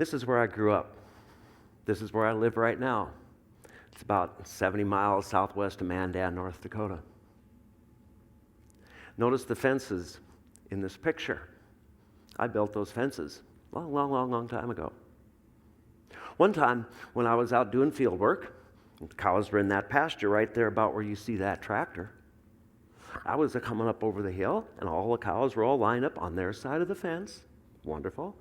This is where I grew up. This is where I live right now. It's about 70 miles southwest of Mandan, North Dakota. Notice the fences in this picture. I built those fences long time ago. One time when I was out doing field work, the cows were in that pasture right there about where you see that tractor. I was coming up over the hill, and all the cows were all lined up on their side of the fence. Wonderful.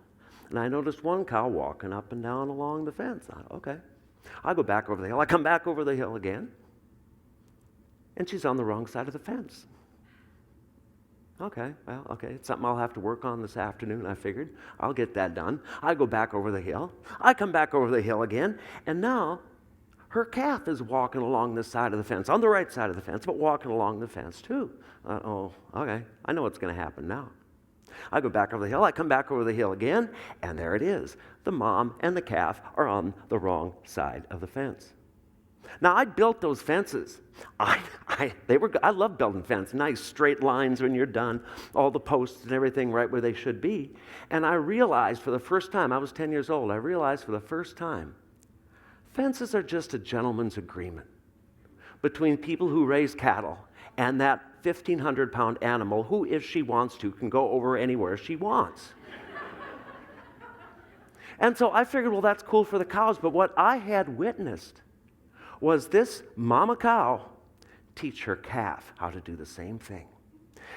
And I noticed one cow walking up and down along the fence. I thought, okay. I go back over the hill. I come back over the hill again, and she's on the wrong side of the fence. Okay, it's something I'll have to work on this afternoon, I figured. I'll get that done. I go back over the hill. I come back over the hill again, and now her calf is walking along this side of the fence, on the right side of the fence, but walking along the fence too. Okay, I know what's going to happen now. I go back over the hill, I come back over the hill again, and there it is. The mom and the calf are on the wrong side of the fence. Now, I built those fences. I love building fences, nice straight lines when you're done, all the posts and everything right where they should be. And I realized for the first time, I was 10 years old, I realized for the first time, fences are just a gentleman's agreement between people who raise cattle and that 1,500-pound animal who, if she wants to, can go over anywhere she wants. And so I figured, well, that's cool for the cows, but what I had witnessed was this mama cow teach her calf how to do the same thing.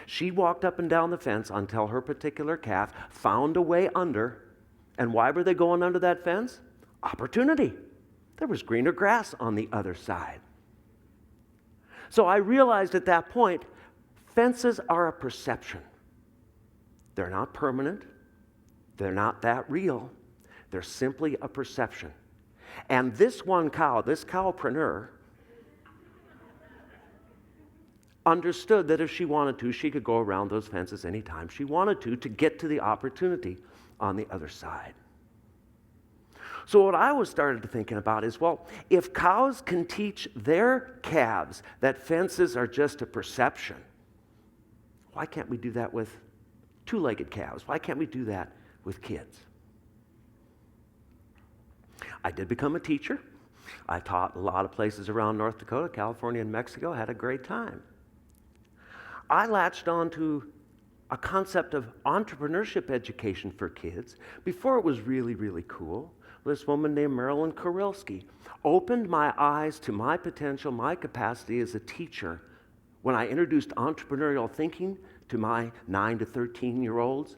She walked up and down the fence until her particular calf found a way under. And why were they going under that fence? Opportunity. There was greener grass on the other side. So I realized at that point, fences are a perception. They're not permanent. They're not that real. They're simply a perception. And this one cow, this cowpreneur, understood that if she wanted to, she could go around those fences anytime she wanted to get to the opportunity on the other side. So what I was started thinking about is, well, if cows can teach their calves that fences are just a perception, why can't we do that with two-legged calves? Why can't we do that with kids? I did become a teacher. I taught a lot of places around North Dakota, California, and Mexico. Had a great time. I latched on to a concept of entrepreneurship education for kids before it was really, really cool. This woman named Marilyn Korilski opened my eyes to my potential, my capacity as a teacher when I introduced entrepreneurial thinking to my 9 to 13-year-olds.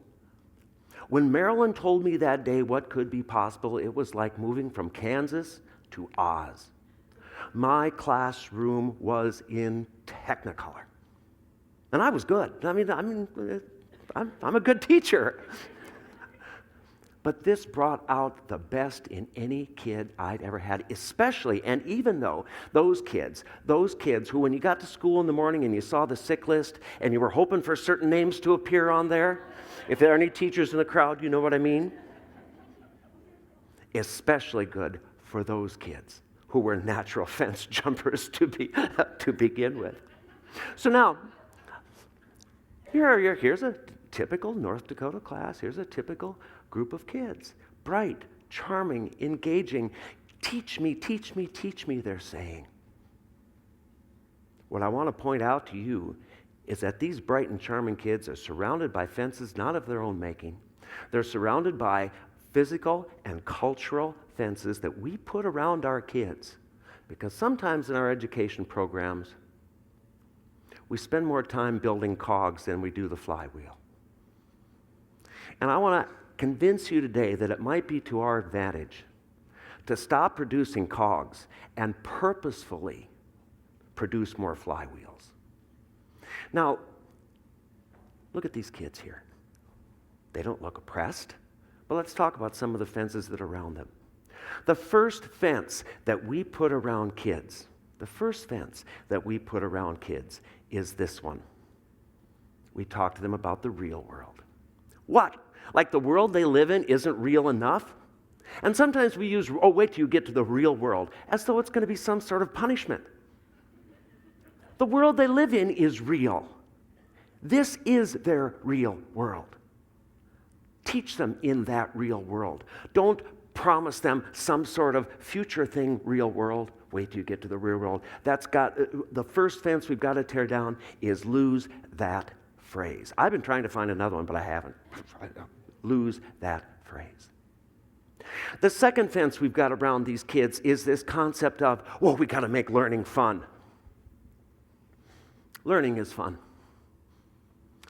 When Marilyn told me that day what could be possible, it was like moving from Kansas to Oz. My classroom was in Technicolor. And I was good. I'm a good teacher. But this brought out the best in any kid I'd ever had, especially, and even though those kids who when you got to school in the morning and you saw the sick list and you were hoping for certain names to appear on there, if there are any teachers in the crowd, you know what I mean? Especially good for those kids who were natural fence jumpers to begin with. So now, here's a typical North Dakota class. Here's a typical group of kids. Bright, charming, engaging. Teach me, teach me, teach me, they're saying. What I want to point out to you is that these bright and charming kids are surrounded by fences not of their own making. They're surrounded by physical and cultural fences that we put around our kids. Because sometimes in our education programs, we spend more time building cogs than we do the flywheel. And I want to convince you today that it might be to our advantage to stop producing cogs and purposefully produce more flywheels. Now, look at these kids here. They don't look oppressed, but let's talk about some of the fences that are around them. The first fence that we put around kids, is this one. We talk to them about the real world. What? Like the world they live in isn't real enough? And sometimes we use, wait till you get to the real world, as though it's going to be some sort of punishment. The world they live in is real. This is their real world. Teach them in that real world. Don't promise them some sort of future thing, real world. Wait till you get to the real world. That's got, the first fence we've got to tear down is lose that phrase. I've been trying to find another one, but I haven't. Lose that phrase. The second fence we've got around these kids is this concept of, well, we got to make learning fun. Learning is fun.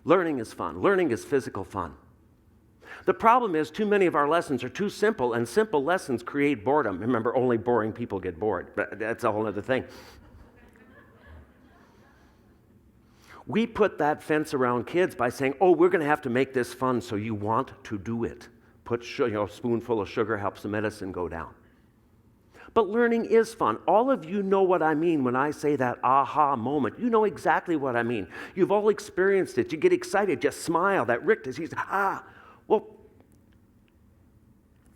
Learning is fun. Learning is physical fun. The problem is too many of our lessons are too simple, and simple lessons create boredom. Remember, only boring people get bored, but that's a whole other thing. We put that fence around kids by saying, oh, we're going to have to make this fun, so you want to do it. Put a spoonful of sugar helps the medicine go down. But learning is fun. All of you know what I mean when I say that aha moment. You know exactly what I mean. You've all experienced it. You get excited, just smile. That Rick disease, well,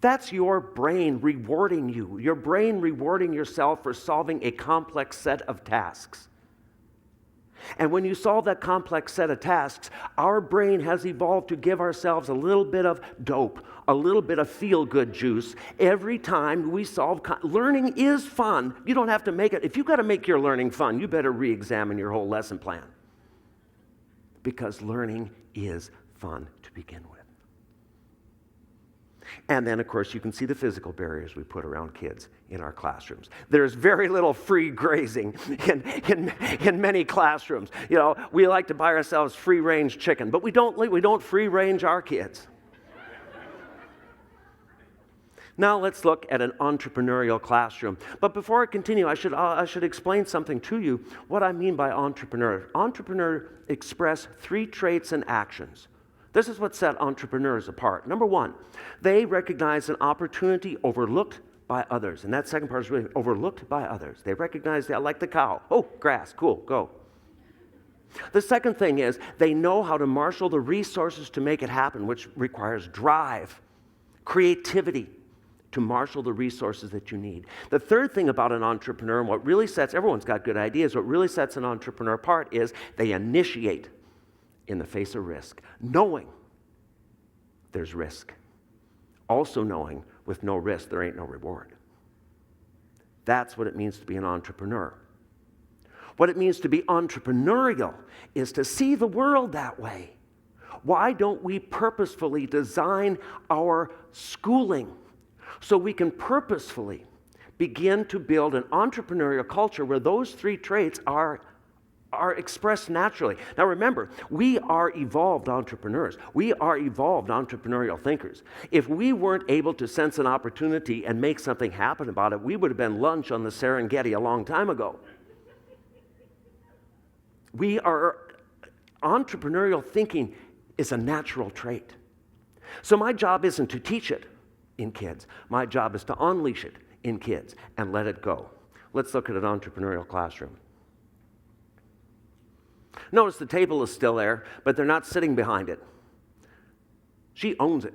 that's your brain rewarding you. Your brain rewarding yourself for solving a complex set of tasks. And when you solve that complex set of tasks, our brain has evolved to give ourselves a little bit of dope, a little bit of feel-good juice every time we solve. Learning is fun. You don't have to make it. If you've got to make your learning fun, you better re-examine your whole lesson plan. Because learning is fun to begin with. And then, of course, you can see the physical barriers we put around kids in our classrooms. There's very little free grazing in many classrooms. You know, we like to buy ourselves free-range chicken, but we don't free-range our kids. Now let's look at an entrepreneurial classroom. But before I continue, I should explain something to you, what I mean by entrepreneur. Entrepreneurs express three traits and actions. This is what set entrepreneurs apart. Number one, they recognize an opportunity overlooked by others. And that second part is really overlooked by others. They recognize that, like the cow. Oh, grass, cool, go. The second thing is they know how to marshal the resources to make it happen, which requires drive, creativity to marshal the resources that you need. The third thing about an entrepreneur, and what really sets, everyone's got good ideas, what really sets an entrepreneur apart is they initiate in the face of risk, knowing there's risk. Also knowing with no risk, there ain't no reward. That's what it means to be an entrepreneur. What it means to be entrepreneurial is to see the world that way. Why don't we purposefully design our schooling so we can purposefully begin to build an entrepreneurial culture where those three traits are expressed naturally. Now remember, we are evolved entrepreneurs. We are evolved entrepreneurial thinkers. If we weren't able to sense an opportunity and make something happen about it, we would have been lunch on the Serengeti a long time ago. Entrepreneurial thinking is a natural trait. So my job isn't to teach it in kids. My job is to unleash it in kids and let it go. Let's look at an entrepreneurial classroom. Notice the table is still there, but they're not sitting behind it. She owns it.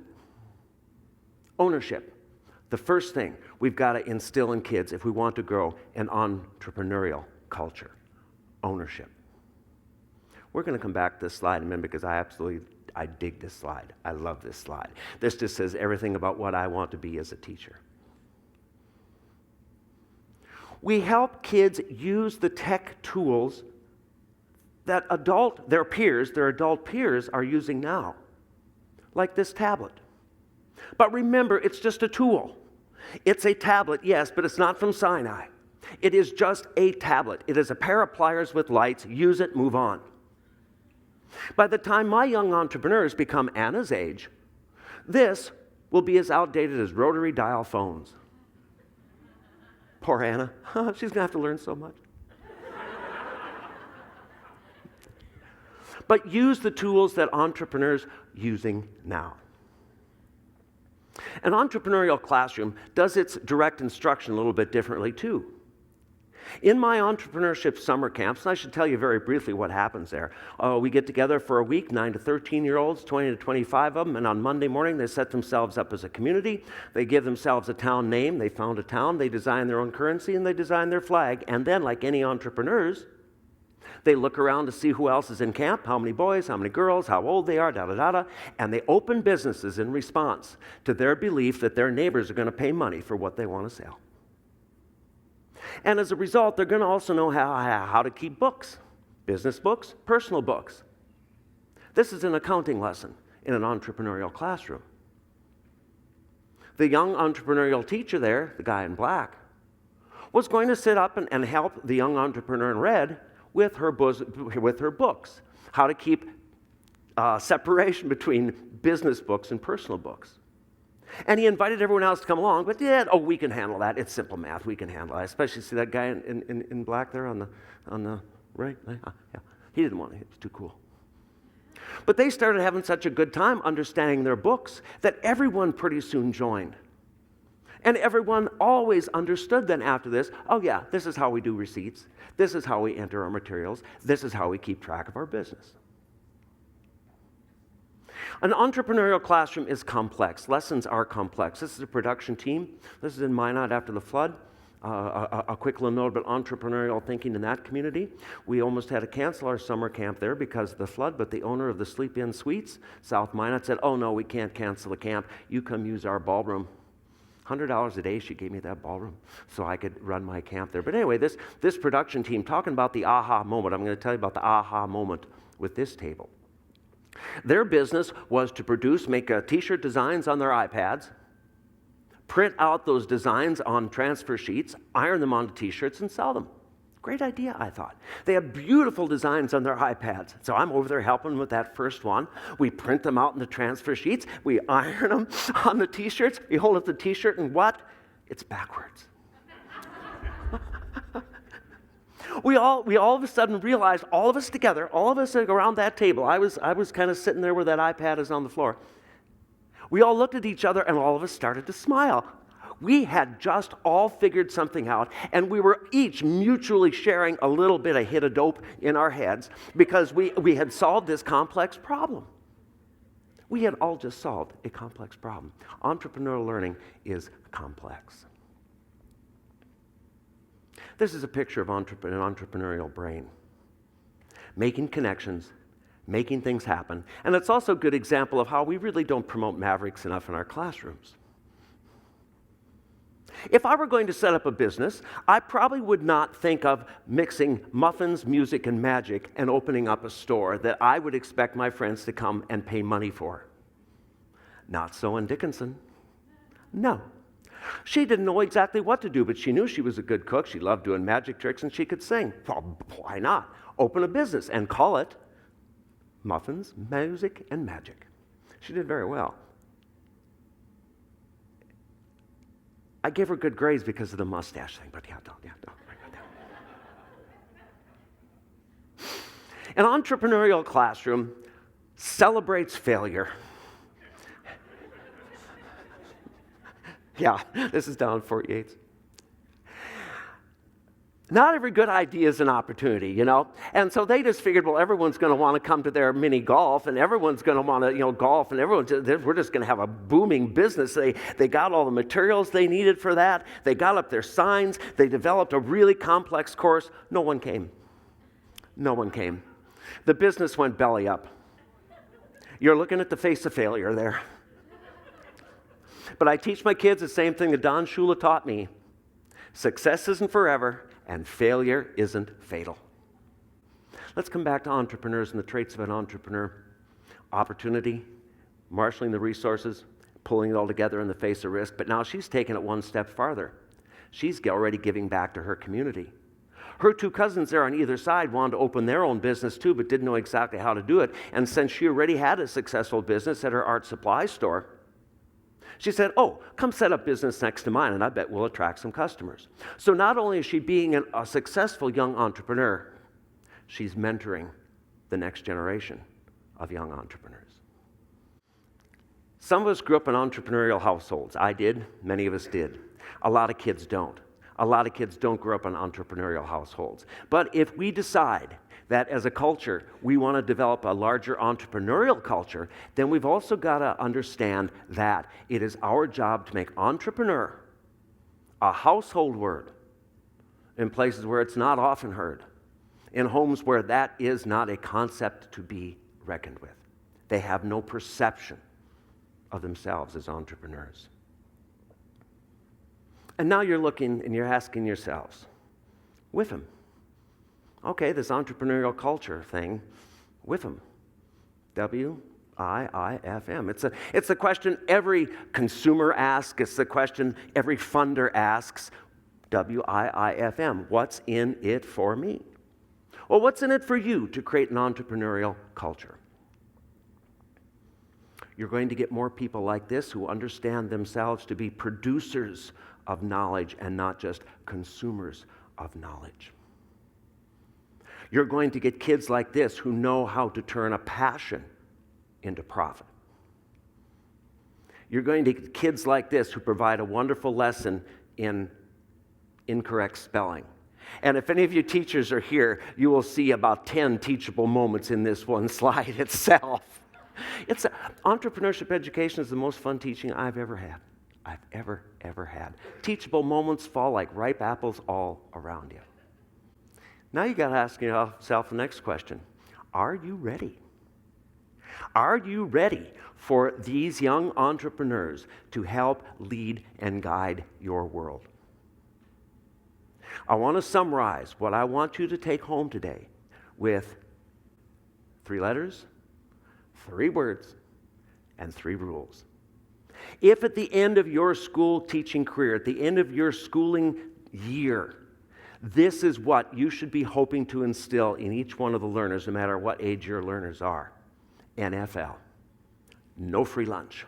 Ownership. The first thing we've got to instill in kids if we want to grow an entrepreneurial culture. Ownership. We're going to come back to this slide in a minute because I dig this slide. I love this slide. This just says everything about what I want to be as a teacher. We help kids use the tech tools that their adult peers are using now, like this tablet. But remember, it's just a tool. It's a tablet, yes, but it's not from Sinai. It is just a tablet. It is a pair of pliers with lights. Use it, move on. By the time my young entrepreneurs become Anna's age, this will be as outdated as rotary dial phones. Poor Anna. She's going to have to learn so much. But use the tools that entrepreneurs are using now. An entrepreneurial classroom does its direct instruction a little bit differently too. In my entrepreneurship summer camps, and I should tell you very briefly what happens there. We get together for a week, 9 to 13-year-olds, 20 to 25 of them, and on Monday morning they set themselves up as a community. They give themselves a town name. They found a town. They design their own currency, and they design their flag. And then, like any entrepreneurs, They look around to see who else is in camp, how many boys, how many girls, how old they are, da-da-da-da, and they open businesses in response to their belief that their neighbors are going to pay money for what they want to sell. And as a result, they're going to also know how to keep books, business books, personal books. This is an accounting lesson in an entrepreneurial classroom. The young entrepreneurial teacher there, the guy in black, was going to sit up and help the young entrepreneur in red with her books, how to keep separation between business books and personal books. And he invited everyone else to come along, but we can handle that. It's simple math. We can handle that. Especially see that guy in black there on the right? Yeah. He didn't want it. It was too cool. But they started having such a good time understanding their books that everyone pretty soon joined. And everyone always understood then after this, oh yeah, this is how we do receipts. This is how we enter our materials. This is how we keep track of our business. An entrepreneurial classroom is complex. Lessons are complex. This is a production team. This is in Minot after the flood. A quick little note about entrepreneurial thinking in that community. We almost had to cancel our summer camp there because of the flood, but the owner of the Sleep In Suites, South Minot, said, oh no, we can't cancel the camp. You come use our ballroom. $100 a day she gave me that ballroom so I could run my camp there. But anyway, this production team, talking about the aha moment, I'm going to tell you about the aha moment with this table. Their business was to make T-shirt designs on their iPads, print out those designs on transfer sheets, iron them onto T-shirts, and sell them. Great idea, I thought. They had beautiful designs on their iPads. So I'm over there helping with that first one. We print them out in the transfer sheets. We iron them on the T-shirts. We hold up the T-shirt, and what? It's backwards. We all of a sudden realized, all of us together, all of us around that table, I was kind of sitting there where that iPad is on the floor. We all looked at each other, and all of us started to smile. We had just all figured something out, and we were each mutually sharing a little bit of hit of dope in our heads because we had solved this complex problem. We had all just solved a complex problem. Entrepreneurial learning is complex. This is a picture of an entrepreneurial brain. Making connections, making things happen, and it's also a good example of how we really don't promote mavericks enough in our classrooms. If I were going to set up a business, I probably would not think of mixing muffins, music, and magic and opening up a store that I would expect my friends to come and pay money for. Not so in Dickinson. No. She didn't know exactly what to do, but she knew she was a good cook. She loved doing magic tricks, and she could sing. Well, why not? Open a business and call it Muffins, Music, and Magic. She did very well. I gave her good grades because of the mustache thing, but don't. An entrepreneurial classroom celebrates failure. Yeah, this is down 48. Not every good idea is an opportunity, you know? And so they just figured, well, everyone's going to want to come to their mini golf, and everyone's going to want to, golf, and we're just going to have a booming business. They got all the materials they needed for that. They got up their signs. They developed a really complex course. No one came. No one came. The business went belly up. You're looking at the face of failure there. But I teach my kids the same thing that Don Shula taught me. Success isn't forever, and failure isn't fatal. Let's come back to entrepreneurs and the traits of an entrepreneur. Opportunity, marshaling the resources, pulling it all together in the face of risk. But now she's taken it one step farther. She's already giving back to her community. Her two cousins there on either side wanted to open their own business too, but didn't know exactly how to do it. And since she already had a successful business at her art supply store, she said, oh, come set up business next to mine, and I bet we'll attract some customers. So not only is she being a successful young entrepreneur, she's mentoring the next generation of young entrepreneurs. Some of us grew up in entrepreneurial households. I did. Many of us did. A lot of kids don't. A lot of kids don't grow up in entrepreneurial households. But if we decide that as a culture we want to develop a larger entrepreneurial culture, then we've also got to understand that it is our job to make entrepreneur a household word in places where it's not often heard. in homes where that is not a concept to be reckoned with. They have no perception of themselves as entrepreneurs. And now you're looking and you're asking yourselves, WIFM. Okay, this entrepreneurial culture thing, WIFM. W-I-I-F-M. It's a question every consumer asks. It's the question every funder asks. W-I-I-F-M. What's in it for me? Well, what's in it for you to create an entrepreneurial culture? You're going to get more people like this who understand themselves to be producers of knowledge and not just consumers of knowledge. You're going to get kids like this who know how to turn a passion into profit. You're going to get kids like this who provide a wonderful lesson in incorrect spelling. And if any of you teachers are here, you will see about 10 teachable moments in this one slide itself. Entrepreneurship education is the most fun teaching I've ever had. I've ever had. Teachable moments fall like ripe apples all around you. Now you got to ask yourself the next question. Are you ready? Are you ready for these young entrepreneurs to help lead and guide your world? I want to summarize what I want you to take home today with 3 letters, 3 words, and 3 rules. If at the end of your school teaching career, at the end of your schooling year, this is what you should be hoping to instill in each one of the learners, no matter what age your learners are. NFL. No free lunch.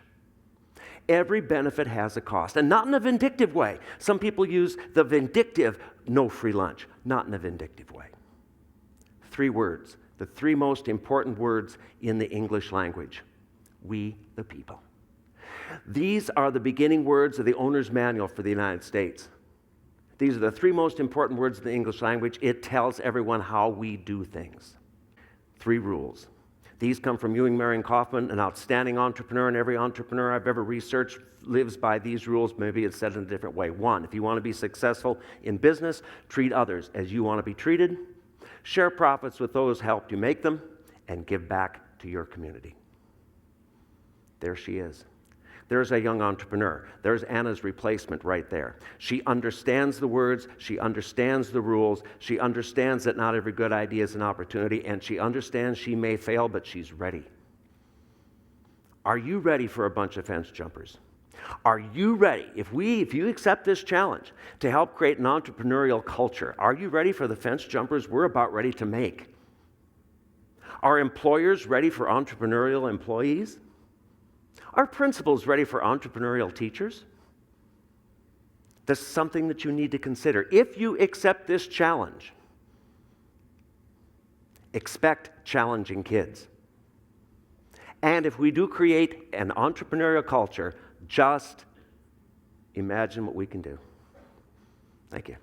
Every benefit has a cost, and not in a vindictive way. Some people use the vindictive no free lunch, not in a vindictive way. 3 words, the 3 most important words in the English language. We the people. These are the beginning words of the owner's manual for the United States. These are the 3 most important words in the English language. It tells everyone how we do things. 3 rules. These come from Ewing Marion Kaufman, an outstanding entrepreneur, and every entrepreneur I've ever researched lives by these rules. Maybe it's said in a different way. 1, if you want to be successful in business, treat others as you want to be treated. Share profits with those who helped you make them, and give back to your community. There she is. There's a young entrepreneur. There's Anna's replacement right there. She understands the words. She understands the rules. She understands that not every good idea is an opportunity, and she understands she may fail, but she's ready. Are you ready for a bunch of fence jumpers? Are you ready, if you accept this challenge to help create an entrepreneurial culture, are you ready for the fence jumpers we're about ready to make? Are employers ready for entrepreneurial employees? Are principals ready for entrepreneurial teachers? This is something that you need to consider. If you accept this challenge, expect challenging kids. And if we do create an entrepreneurial culture, just imagine what we can do. Thank you.